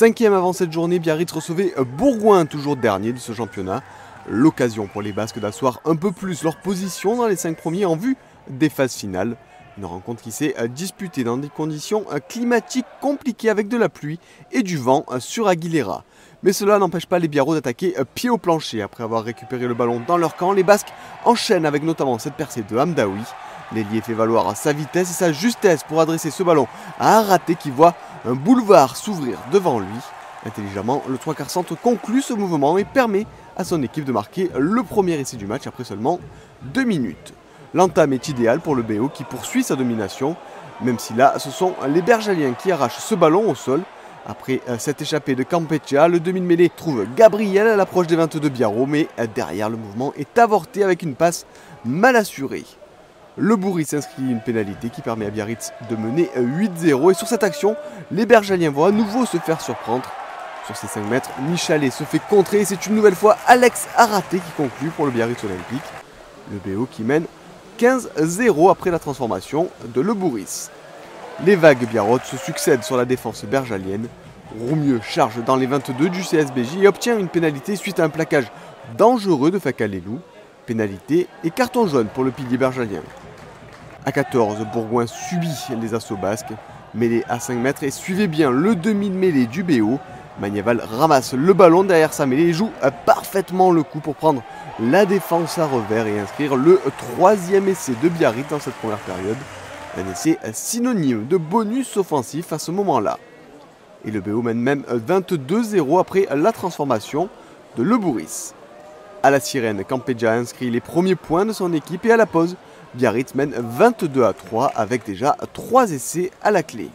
5e avant cette journée, Biarritz recevait Bourgoin, toujours dernier de ce championnat. L'occasion pour les Basques d'asseoir un peu plus leur position dans les 5 premiers en vue des phases finales. Une rencontre qui s'est disputée dans des conditions climatiques compliquées avec de la pluie et du vent sur Aguilera. Mais cela n'empêche pas les Biarros d'attaquer pied au plancher. Après avoir récupéré le ballon dans leur camp, les Basques enchaînent avec notamment cette percée de Hamdaoui. L'ailier fait valoir sa vitesse et sa justesse pour adresser ce ballon à Araté qui voit un boulevard s'ouvrir devant lui. Intelligemment, le 3/4 centre conclut ce mouvement et permet à son équipe de marquer le premier essai du match après seulement 2 minutes. L'entame est idéale pour le BO qui poursuit sa domination, même si là, ce sont les Bergaliens qui arrachent ce ballon au sol. Après cette échappée de Campecha, le demi-mêlée trouve Gabriel à l'approche des 22 Biarros, mais derrière le mouvement est avorté avec une passe mal assurée. Le Bourris s'inscrit une pénalité qui permet à Biarritz de mener 8-0 et sur cette action, les Bergaliens vont à nouveau se faire surprendre. Sur ces 5 mètres, Michalet se fait contrer et c'est une nouvelle fois Alex Araté qui conclut pour le Biarritz Olympique. Le BO qui mène 15-0 après la transformation de Le Bourris. Les vagues biarrotes se succèdent sur la défense bergalienne. Roumieux charge dans les 22 du CSBJ et obtient une pénalité suite à un plaquage dangereux de Fakalelou. Pénalité et carton jaune pour le pilier bergalien. À 14, Bourgoin subit les assauts basques. Mêlé à 5 mètres et suivez bien le demi-mêlée du BO. Magnéval ramasse le ballon derrière sa mêlée et joue parfaitement le coup pour prendre la défense à revers et inscrire le 3e essai de Biarritz dans cette première période. Un essai synonyme de bonus offensif à ce moment-là. Et le BO mène même 22-0 après la transformation de Le Bourris. À la sirène, Campecha inscrit les premiers points de son équipe et à la pause, Biarritz mène 22-3 avec déjà 3 essais à la clé.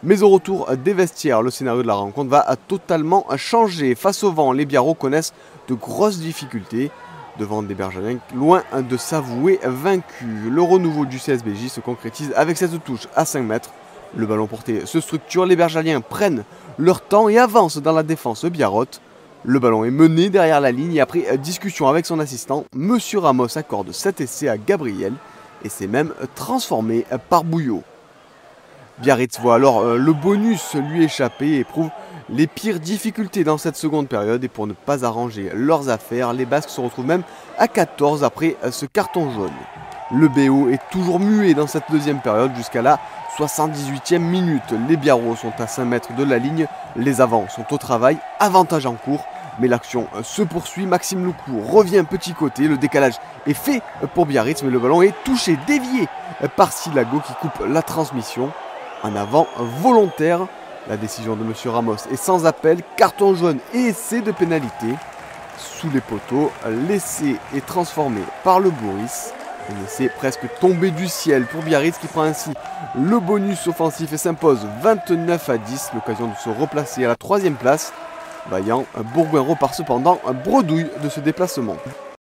Mais au retour des vestiaires, le scénario de la rencontre va totalement changer. Face au vent, les Biarros connaissent de grosses difficultés. Devant des Bergaliens loin de s'avouer vaincus. Le renouveau du CSBJ se concrétise avec cette touche à 5 mètres. Le ballon porté se structure, les Bergaliens prennent leur temps et avancent dans la défense biarrote. Le ballon est mené derrière la ligne et après discussion avec son assistant, M. Ramos accorde cet essai à Gabriel et c'est même transformé par Bouillot. Biarritz voit alors le bonus lui échapper et éprouve les pires difficultés dans cette seconde période et pour ne pas arranger leurs affaires, les Basques se retrouvent même à 14 après ce carton jaune. Le BO est toujours muet dans cette deuxième période jusqu'à la 78e minute. Les Biarros sont à 5 mètres de la ligne, les avants sont au travail, avantage en cours. Mais l'action se poursuit, Maxime Loucou revient petit côté, le décalage est fait pour Biarritz mais le ballon est touché, dévié par Silago qui coupe la transmission. En avant volontaire, la décision de M. Ramos est sans appel, carton jaune et essai de pénalité. Sous les poteaux, l'essai est transformé par le Bourris. Un essai presque tombé du ciel pour Biarritz qui prend ainsi le bonus offensif et s'impose 29-10, l'occasion de se replacer à la 3e place. Vaillant, Bourgoin repart cependant bredouille de ce déplacement.